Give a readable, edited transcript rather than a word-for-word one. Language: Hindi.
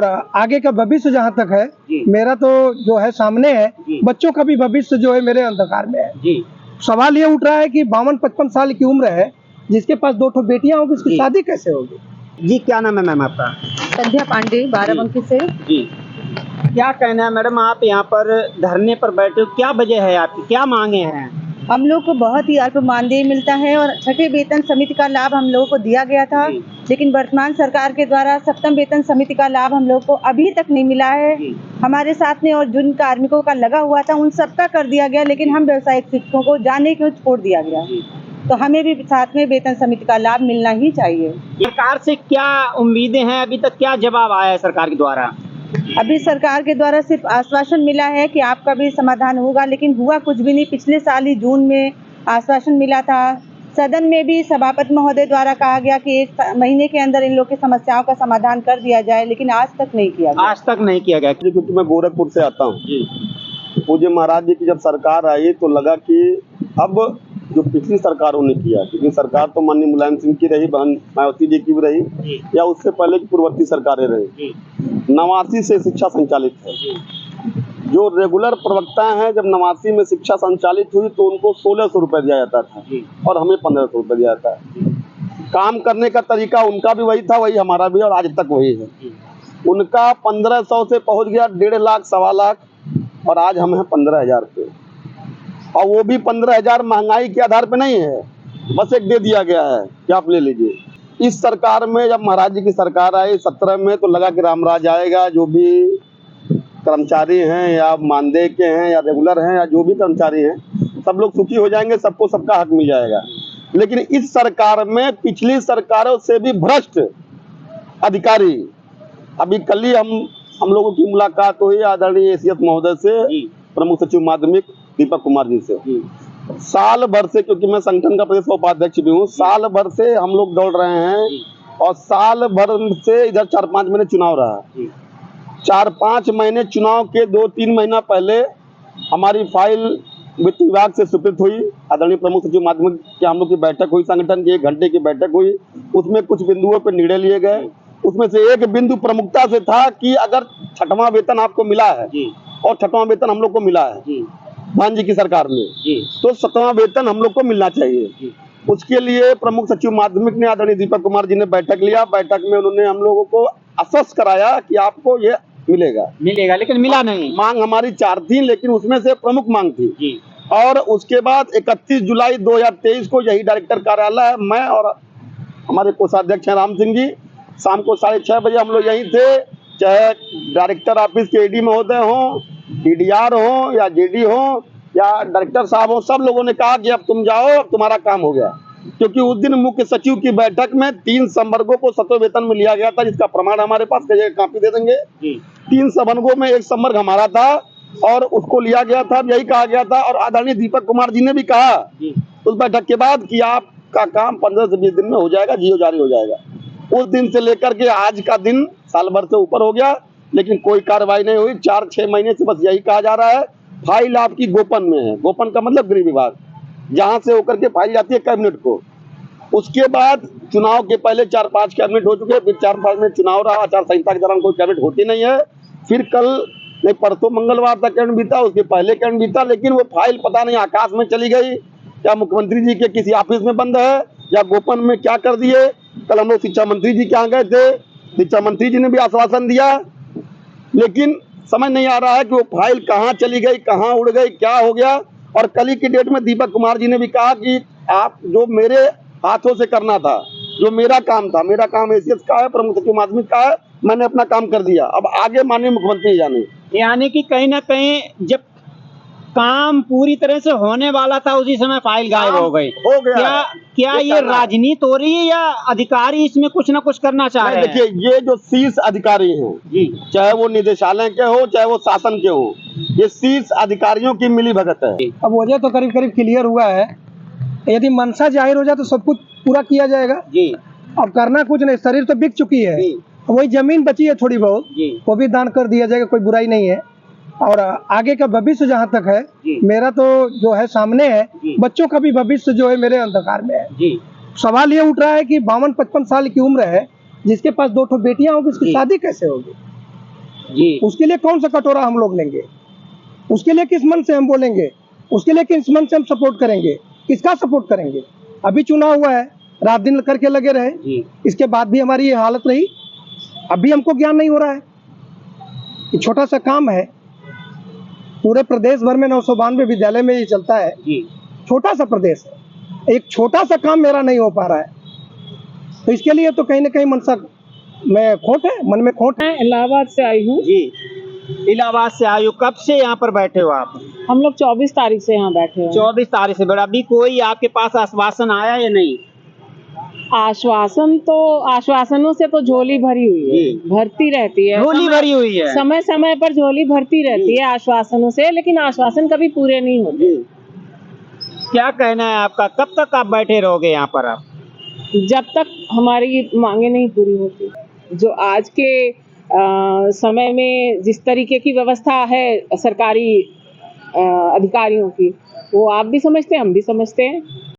और आगे का भविष्य जहाँ तक है मेरा तो जो है सामने है, बच्चों का भी भविष्य जो है मेरे अंधकार में है। सवाल ये उठ रहा है कि 52-55 साल की उम्र है, जिसके पास 2 बेटियां होगी, उसकी शादी कैसे होगी? जी, क्या नाम है मैम आपका? संध्या पांडे, बाराबंकी से। जी, क्या कहना है मैडम, आप यहाँ पर धरने पर बैठे हो, क्या वजह है आपकी, क्या मांगे हैं? हम लोग को बहुत ही अल्प मानदेय मिलता है और छठे वेतन समिति का लाभ हम लोगों को दिया गया था, लेकिन वर्तमान सरकार के द्वारा सप्तम वेतन समिति का लाभ हम लोग को अभी तक नहीं मिला है। हमारे साथ में और जिन कार्मिकों का लगा हुआ था उन सबका कर दिया गया, लेकिन हम व्यवसायिक शिक्षकों को जाने क्यों छोड़ दिया गया। तो हमें भी साथ में वेतन समिति का लाभ मिलना ही चाहिए। सरकार से क्या उम्मीदें हैं, अभी तक क्या जवाब आया है सरकार के द्वारा? अभी सरकार के द्वारा सिर्फ आश्वासन मिला है कि आपका भी समाधान होगा, लेकिन हुआ कुछ भी नहीं। पिछले साल ही जून में आश्वासन मिला था, सदन में भी सभापति महोदय द्वारा कहा गया कि 1 महीने के अंदर इन लोग की समस्याओं का समाधान कर दिया जाए, लेकिन आज तक नहीं किया गया। आज तक नहीं किया गया। क्योंकि मैं गोरखपुर से आता हूँ, पूज्य महाराज जी की जब सरकार आई तो लगा कि अब जो पिछली सरकारों ने किया, क्योंकि सरकार तो माननीय मुलायम सिंह की रही, बहन मायावती जी की भी रही, या उससे पहले की पूर्ववर्ती सरकारें रही, 89 से शिक्षा संचालित है। जो रेगुलर प्रवक्ता हैं, जब 89 में शिक्षा संचालित हुई तो उनको 1600 रुपये दिया जाता था और हमें 1500 रुपये दिया जाता है। काम करने का तरीका उनका भी वही था, वही हमारा भी, और आज तक वही है। उनका 1500 से पहुंच गया 1.5 लाख, 1.25 लाख, और आज हम हैं 15,000 पे, और वो भी 15,000 महंगाई के आधार पे नहीं है, बस एक दे दिया गया है कि आप ले लीजिए। इस सरकार में जब महाराज जी की सरकार आई 17 में, तो लगा कि रामराज आएगा, जो भी कर्मचारी हैं या मानदेय के हैं या रेगुलर हैं या जो भी कर्मचारी हैं, सब लोग सुखी हो जाएंगे, सबको सबका हक मिल जाएगा। लेकिन इस सरकार में पिछली सरकारों से भी भ्रष्ट अधिकारी, अभी कल ही हम लोगों की मुलाकात हुई आदरणीय एसीएस महोदय से, प्रमुख सचिव माध्यमिक दीपक कुमार जी से। साल भर से, क्योंकि मैं संगठन का प्रदेश उपाध्यक्ष भी हूँ, साल भर से हम लोग दौड़ रहे हैं, और साल भर से इधर 4-5 महीने चुनाव रहा। 4-5 महीने चुनाव के 2-3 महीना पहले हमारी फाइल वित्त विभाग से स्वीकृत हुई। आदरणीय प्रमुख सचिव माध्यमिक की हम लोग की बैठक हुई, संगठन की 1 घंटे की बैठक हुई, उसमें कुछ बिंदुओं पर निर्णय लिए गए। उसमें से एक बिंदु प्रमुखता से था कि अगर 6वां वेतन आपको मिला है, और 6वां वेतन हम लोग को मिला है मान जी की सरकार में, तो 7वां वेतन हम लोग को मिलना चाहिए। उसके लिए प्रमुख सचिव माध्यमिक ने, आदरणीय दीपक कुमार जी ने बैठक लिया। बैठक में उन्होंने हम लोगों को आश्वस्त कराया कि आपको ये मिलेगा, लेकिन मिला नहीं। मांग हमारी 4 थी, लेकिन उसमें से प्रमुख मांग थी। और उसके बाद 31 जुलाई 2023 को यही डायरेक्टर कार्यालय, मैं और हमारे कोषाध्यक्ष हैं राम सिंह जी, शाम को 6:30 बजे हम लोग यहीं थे। चाहे डायरेक्टर ऑफिस के एडी महोदय हों, डीडीआर हो या जेडी हो या डायरेक्टर साहब हो, सब लोगों ने कहा कि अब तुम जाओ, अब तुम्हारा काम हो गया। क्योंकि उस दिन मुख्य सचिव की बैठक में 3 संवर्गों को 7वें वेतन में लिया गया था, जिसका प्रमाण हमारे पास, कॉपी दे देंगे। 3 संवर्गों में 1 संवर्ग हमारा था और उसको लिया गया था, यही कहा गया था। और आदरणीय दीपक कुमार जी ने भी कहा उस बैठक के बाद कि आपका काम 15 से 20 दिन में हो जाएगा, जीओ जारी हो जाएगा। उस दिन से लेकर के आज का दिन साल भर से ऊपर हो गया, लेकिन कोई कार्रवाई नहीं हुई। 4-6 महीने से बस यही कहा जा रहा है, फाइल आपकी गोपन में है। गोपन का मतलब गृह विभाग, जहां से होकर के फाइल जाती है कैबिनेट को। उसके बाद चुनाव के पहले 4-5 कैबिनेट हो चुके, फिर 4-5 में चुनाव रहा, आचार संहिता के दौरान कोई कैबिनेट होती नहीं है। फिर कल नहीं, परसों मंगलवार तक कैबिनेट बीता, उसके पहले कैबिनेट बीता, लेकिन वो फाइल पता नहीं आकाश में चली गई, या मुख्यमंत्री जी के किसी ऑफिस में बंद है, या गोपन में क्या कर दिए। कल हम लोग शिक्षा मंत्री जी के यहाँ गए थे, शिक्षा मंत्री जी ने भी आश्वासन दिया, लेकिन समझ नहीं आ रहा है कि वो फाइल कहाँ चली गई, कहाँ उड़ गई, क्या हो गया। और कल ही की डेट में दीपक कुमार जी ने भी कहा कि आप जो मेरे हाथों से करना था, जो मेरा काम था, मेरा काम एसीएस का है, प्रमुख सचिव माध्यमिक का है, मैंने अपना काम कर दिया, अब आगे माननीय मुख्यमंत्री जाने। यानी कि कहीं ना कहीं जब काम पूरी तरह से होने वाला था उसी समय फाइल गायब हो गई। क्या ये राजनीति हो रही है या अधिकारी इसमें कुछ ना कुछ करना चाह रहे हैं? देखिए, ये जो शीर्ष अधिकारी हैं जी, चाहे वो निदेशालय के हो चाहे वो शासन के हो, ये शीर्ष अधिकारियों की मिली भगत है। अब वजह तो करीब करीब क्लियर हुआ है। यदि मंशा जाहिर हो जाए तो सब कुछ पूरा किया जाएगा जी। अब करना कुछ नहीं, शरीर तो बिक चुकी है, वही जमीन बची है थोड़ी बहुत, वो भी दान कर दिया जाएगा, कोई बुराई नहीं है। और आगे का भविष्य जहाँ तक है मेरा तो जो है सामने है, बच्चों का भी भविष्य जो है मेरे अंधकार में है। सवाल ये उठ रहा है कि 52-55 साल की उम्र है, जिसके पास 2 बेटियां होगी, उसकी शादी कैसे होगी? जी। उसके लिए कौन सा कटोरा हम लोग लेंगे? उसके लिए किस मन से हम बोलेंगे? उसके लिए किस मन से हम सपोर्ट करेंगे? किसका सपोर्ट करेंगे? अभी चुनाव हुआ है, रात दिन करके लगे रहे, जी। इसके बाद भी हमारी ये हालत रही। अभी हमको ज्ञान नहीं हो रहा है कि छोटा सा काम है, पूरे प्रदेश भर में 992 विद्यालय में ये चलता है, जी। छोटा सा प्रदेश है, एक छोटा सा काम मेरा नहीं हो पा रहा है, तो इसके लिए तो कहीं ना कहीं मनसा में खोट है, मन में खोट है। मैं इलाहाबाद से आई हूँ। जी। इलाहाबाद से आयु, कब से यहाँ पर बैठे हो आप? हम लोग 24 तारीख से यहाँ बैठे हैं। 24 तारीख से बैठे। अभी कोई आपके पास आश्वासन आया या नहीं? आश्वासनों से तो झोली भरी हुई है, जी। भरती रहती है, झोली भरी हुई है। समय समय पर झोली भरती रहती है आश्वासनों से, लेकिन आश्वासन कभी पूरे नहीं होते। क्या कहना है आपका, कब तक आप बैठे रहोगे यहाँ पर आप? जब तक हमारी मांगे नहीं पूरी होती। जो आज के समय में जिस तरीके की व्यवस्था है सरकारी अधिकारियों की, वो आप भी समझते हैं, हम भी समझते हैं।